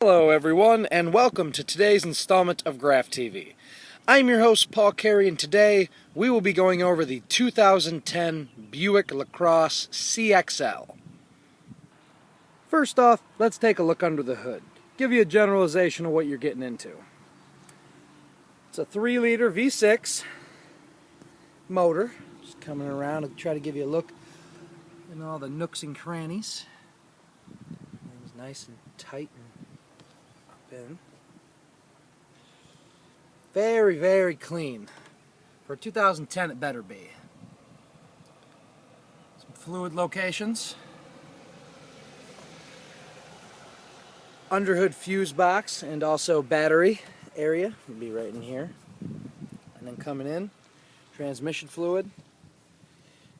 Hello everyone, and welcome to today's installment of Graph TV. I'm your host Paul Carey, and today we will be going over the 2010 Buick Lacrosse CXL. First off, let's take a look under the hood. Give you a generalization of what you're getting into. It's a 3-liter V6 motor. Just coming around and try to give you a look in all the nooks and crannies. Everything's nice and tight and in. Very, very clean. For 2010 it better be. Some fluid locations. Underhood fuse box and also battery area will be right in here. And then coming in, transmission fluid.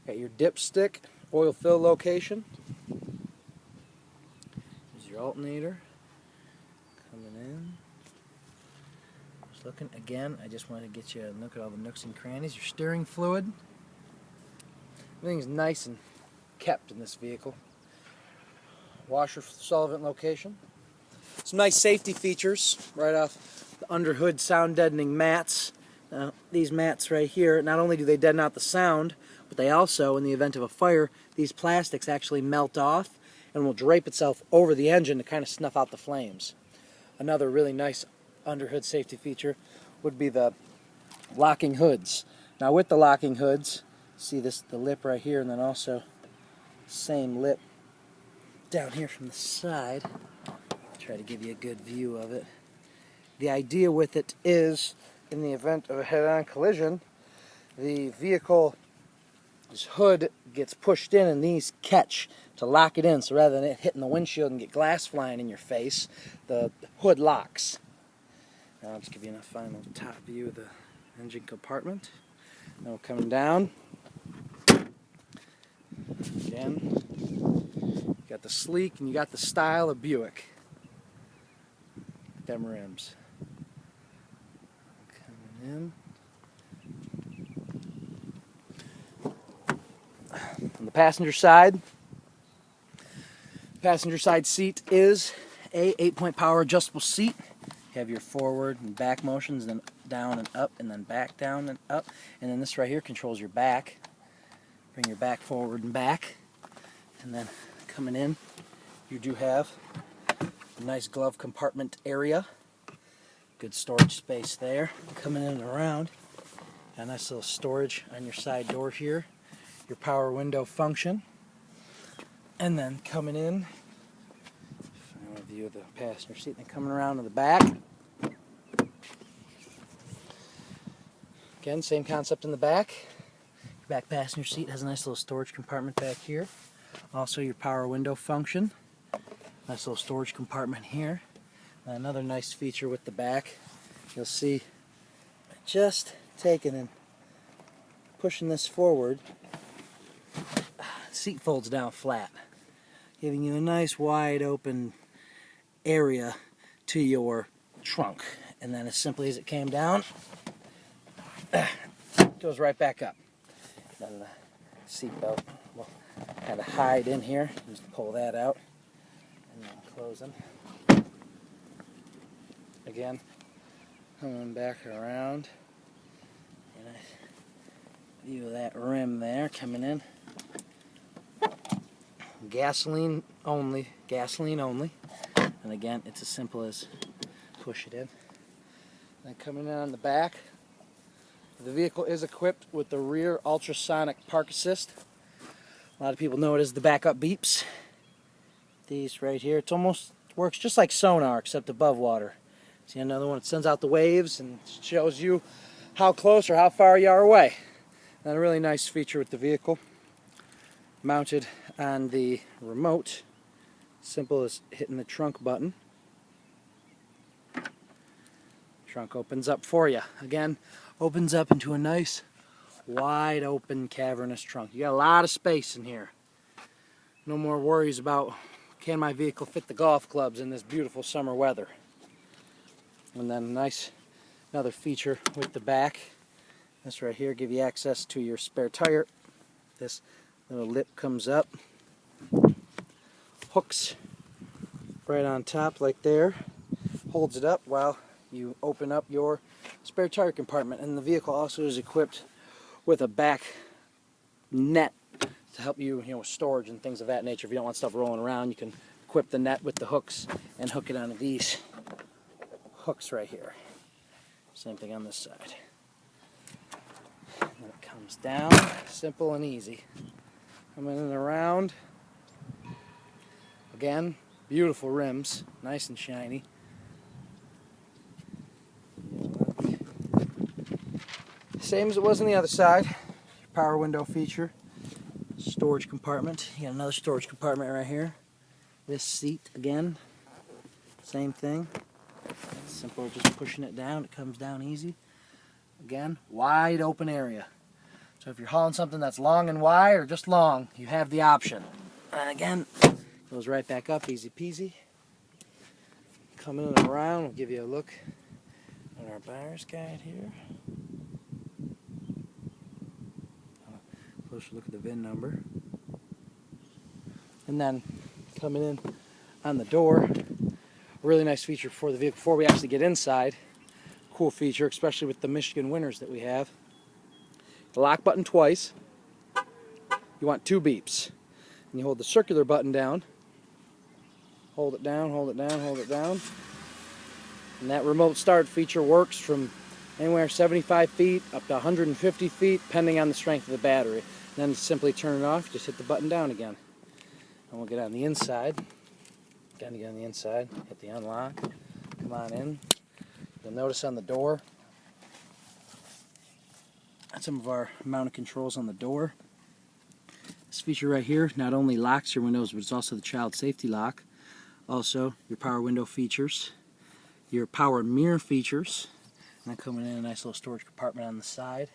Got your dipstick, oil fill location. Here's your alternator. Coming in. Just looking again, I just wanted to get you a look at all the nooks and crannies. Your steering fluid. Everything's nice and kept in this vehicle. Washer solvent location. Some nice safety features right off the under hood sound deadening mats. Now, these mats right here, not only do they deaden out the sound, but they also, in the event of a fire, these plastics actually melt off and will drape itself over the engine to kind of snuff out the flames. Another really nice underhood safety feature would be the locking hoods. Now with the locking hoods, see the lip right here, and then also same lip down here from the side. Try to give you a good view of it. The idea with it is, in the event of a head-on collision, the vehicle's hood gets pushed in and these catch to lock it in, so rather than it hitting the windshield and get glass flying in your face, the hood locks. Now I'll just give you a final top view of the engine compartment. Now we're coming down. Again, you got the sleek and you got the style of Buick. Them rims. Coming in. On the passenger side seat is a 8-point power adjustable seat. You have your forward and back motions, then down and up, and then back, down and up. And then this right here controls your back. Bring your back forward and back. And then coming in, you do have a nice glove compartment area. Good storage space there. Coming in and around, got a nice little storage on your side door here. Your power window function. And then coming in, final view of the passenger seat, and coming around to the back. Again, same concept in the back. Your back passenger seat has a nice little storage compartment back here. Also your power window function. Nice little storage compartment here. And another nice feature with the back, you'll see just taking and pushing this forward, seat folds down flat, giving you a nice wide open area to your trunk. And then as simply as it came down, it goes right back up. Then the seat belt will kind of hide in here. Just pull that out and then close them. Again, coming back around. And a view of that rim there coming in. Gasoline only. And again, it's as simple as push it in. Then coming in on the back, the vehicle is equipped with the rear ultrasonic park assist. A lot of people know it as the backup beeps. These right here, it almost works just like sonar except above water. See another one, it sends out the waves and shows you how close or how far you are away. And a really nice feature with the vehicle, mounted on the remote, simple as hitting the trunk button. Trunk opens up for you. Again, opens up into a nice wide open cavernous trunk. You got a lot of space in here. No more worries about, can my vehicle fit the golf clubs in this beautiful summer weather. And then another feature with the back, this right here, give you access to your spare tire. This little lip comes up, hooks right on top like there. Holds it up while you open up your spare tire compartment. And the vehicle also is equipped with a back net to help you, with storage and things of that nature. If you don't want stuff rolling around, you can equip the net with the hooks and hook it onto these hooks right here. Same thing on this side. And it comes down, simple and easy. Coming in and around. Again, beautiful rims, nice and shiny. Same as it was on the other side. Power window feature, storage compartment. You got another storage compartment right here. This seat again, same thing. Simple, just pushing it down, it comes down easy. Again, wide open area. So if you're hauling something that's long and wide or just long, you have the option. And again, goes right back up, easy peasy. Coming in and around, we'll give you a look at our buyer's guide here. Closer look at the VIN number. And then coming in on the door, a really nice feature for the vehicle before we actually get inside. Cool feature, especially with the Michigan winters that we have. The lock button twice. You want 2 beeps. And you hold the circular button down. Hold it down, hold it down, hold it down. And that remote start feature works from anywhere 75 feet up to 150 feet, depending on the strength of the battery. And then simply turn it off, just hit the button down again. And we'll get on the inside. Again, to get on the inside, hit the unlock. Come on in. You'll notice on the door, some of our mounted controls on the door. This feature right here not only locks your windows, but it's also the child safety lock. Also, your power window features, your power mirror features, and then coming in a nice little storage compartment on the side.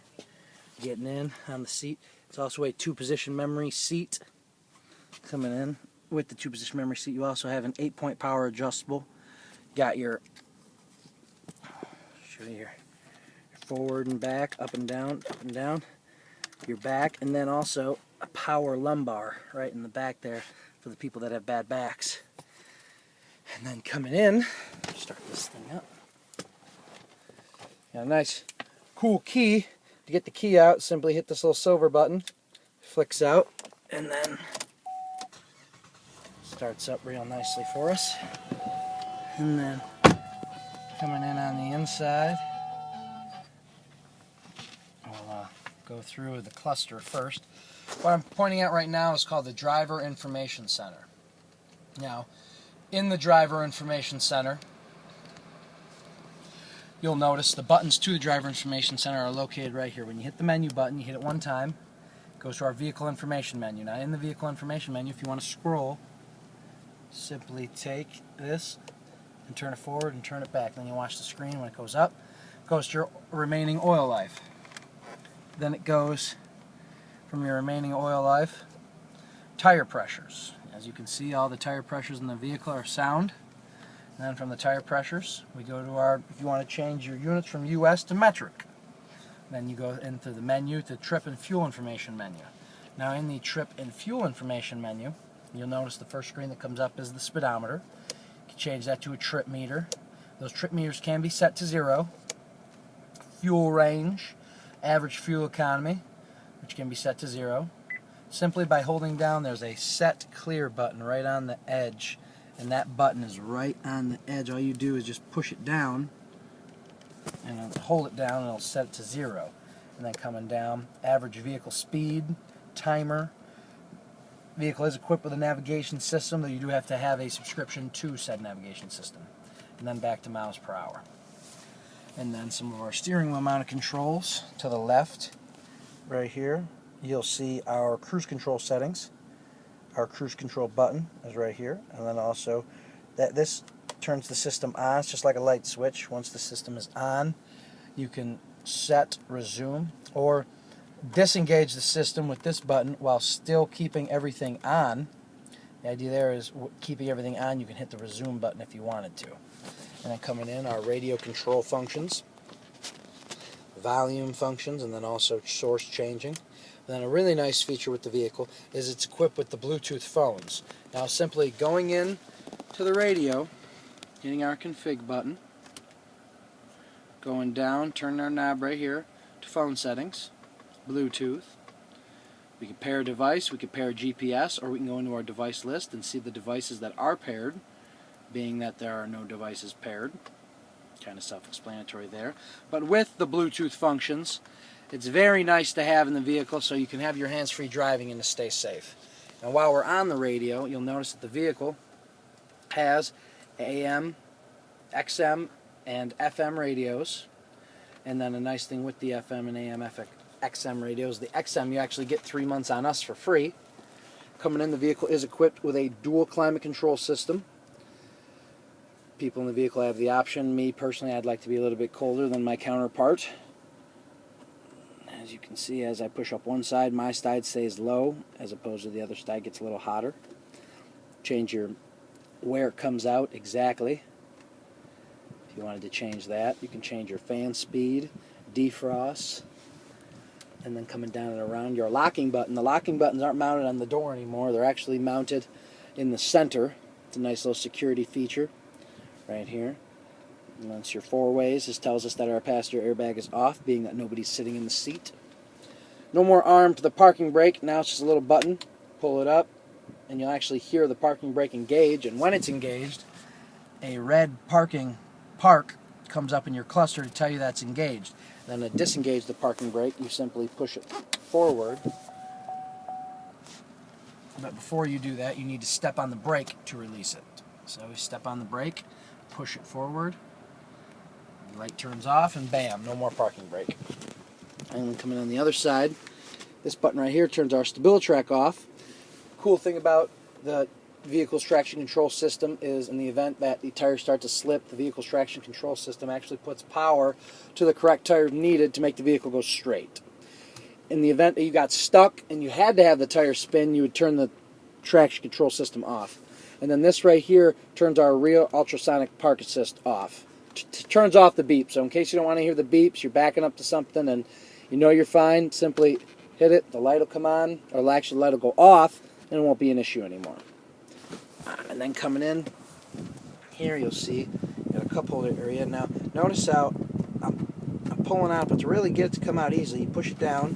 Getting in on the seat. It's also a 2-position memory seat. Coming in with the 2-position memory seat, you also have an 8-point power adjustable. Got your, show you your forward and back, up and down, your back, and then also a power lumbar right in the back there for the people that have bad backs. And then coming in, start this thing up. Got a nice, cool key. To get the key out, simply hit this little silver button, flicks out, and then starts up real nicely for us. And then coming in on the inside, we'll go through the cluster first. What I'm pointing out right now is called the Driver Information Center. Now, in the Driver Information Center, you'll notice the buttons to the Driver Information Center are located right here. When you hit the menu button, you hit it one time, it goes to our Vehicle Information menu. Now in the Vehicle Information menu, if you want to scroll, simply take this and turn it forward and turn it back. Then you watch the screen. When it goes up, it goes to your remaining oil life. Then it goes from your remaining oil life, tire pressures. As you can see, all the tire pressures in the vehicle are sound. And then from the tire pressures, we go to our, if you want to change your units from US to metric, then you go into the menu to trip and fuel information menu. Now in the trip and fuel information menu, you'll notice the first screen that comes up is the speedometer. You can change that to a trip meter. Those trip meters can be set to 0. Fuel range, average fuel economy, which can be set to 0. Simply by holding down, there's a set clear button right on the edge. And that button is right on the edge. All you do is just push it down and hold it down and it'll set it to 0. And then coming down, average vehicle speed, timer. Vehicle is equipped with a navigation system, though you do have to have a subscription to said navigation system. And then back to miles per hour. And then some of our steering wheel mounted controls to the left. Right here, you'll see our cruise control settings. Our cruise control button is right here, and then also this turns the system on. It's just like a light switch. Once the system is on, you can set, resume, or disengage the system with this button while still keeping everything on. The idea there is keeping everything on, you can hit the resume button if you wanted to. And then coming in, our radio control functions, volume functions, and then also source changing. Then a really nice feature with the vehicle is it's equipped with the Bluetooth phones. Now simply going in to the radio, hitting our config button, going down, turning our knob right here to phone settings, Bluetooth. We can pair a device, we can pair a GPS, or we can go into our device list and see the devices that are paired, being that there are no devices paired. Kind of self-explanatory there. But with the Bluetooth functions, it's very nice to have in the vehicle so you can have your hands-free driving and to stay safe. And while we're on the radio, you'll notice that the vehicle has AM, XM, and FM radios. And then a nice thing with the FM and AM XM radios, the XM you actually get 3 months on us for free. Coming in, the vehicle is equipped with a dual climate control system. People in the vehicle have the option. Me personally, I'd like to be a little bit colder than my counterpart. As you can see, as I push up one side, my side stays low, as opposed to the other side gets a little hotter. Change your where it comes out exactly. If you wanted to change that, you can change your fan speed, defrost, and then coming down and around your locking button. The locking buttons aren't mounted on the door anymore. They're actually mounted in the center. It's a nice little security feature right here. And once your four ways, this tells us that our passenger airbag is off, being that nobody's sitting in the seat. No more arm to the parking brake. Now it's just a little button. Pull it up, and you'll actually hear the parking brake engage. And when it's engaged, a red park comes up in your cluster to tell you that's engaged. Then to disengage the parking brake, you simply push it forward. But before you do that, you need to step on the brake to release it. So we step on the brake, push it forward, the light turns off, and bam, no more parking brake. And then coming on the other side, this button right here turns our StabiliTrak off. Cool thing about the vehicle's traction control system is in the event that the tires start to slip, the vehicle's traction control system actually puts power to the correct tire needed to make the vehicle go straight. In the event that you got stuck and you had to have the tire spin, you would turn the traction control system off. And then this right here turns our rear ultrasonic park assist off. Turns off the beep. So in case you don't want to hear the beeps, you're backing up to something and you know you're fine, simply hit it, the light will come on, or actually the light will go off, and it won't be an issue anymore. And then coming in here, you'll see you got a cup holder area. Now notice how I'm pulling out, but to really get it to come out easily, you push it down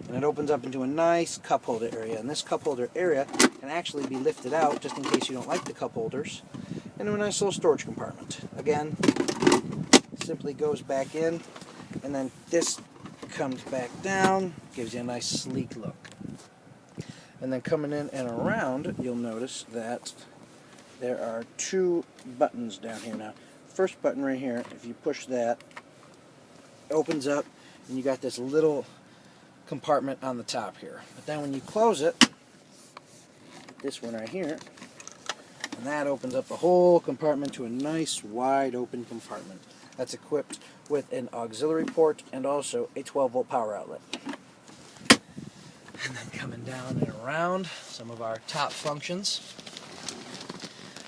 and it opens up into a nice cup holder area. And this cup holder area can actually be lifted out just in case you don't like the cup holders into a nice little storage compartment. Again, simply goes back in, and then this comes back down, gives you a nice sleek look. And then coming in and around, you'll notice that there are two buttons down here now. First button right here, if you push that, it opens up and you got this little compartment on the top here. But then when you close it, this one right here, and that opens up the whole compartment to a nice wide open compartment. That's equipped with an auxiliary port and also a 12-volt power outlet. And then coming down and around some of our top functions,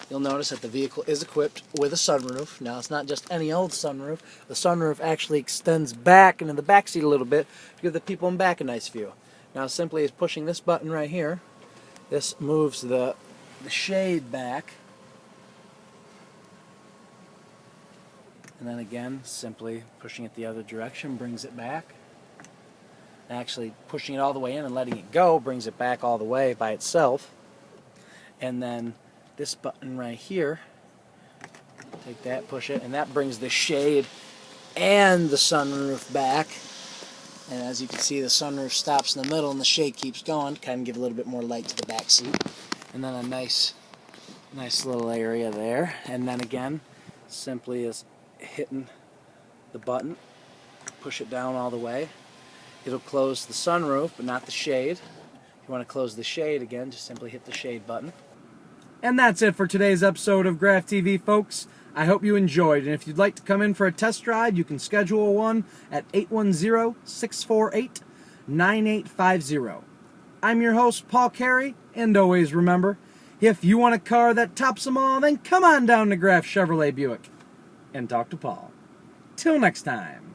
you'll notice that the vehicle is equipped with a sunroof. Now it's not just any old sunroof. The sunroof actually extends back into the back seat a little bit to give the people in back a nice view. Now simply as pushing this button right here, this moves the shade back. And then again, simply pushing it the other direction brings it back. Actually pushing it all the way in and letting it go brings it back all the way by itself. And then this button right here, take that, push it, and that brings the shade and the sunroof back. And as you can see, the sunroof stops in the middle and the shade keeps going, kind of give a little bit more light to the back seat. And then a nice little area there. And then again, simply is hitting the button, push it down all the way. It'll close the sunroof, but not the shade. If you want to close the shade again, just simply hit the shade button. And that's it for today's episode of Graph TV, folks. I hope you enjoyed, and if you'd like to come in for a test drive, you can schedule one at 810-648-9850. I'm your host, Paul Carey, and always remember, if you want a car that tops them all, then come on down to Graph Chevrolet Buick and talk to Paul. Till next time.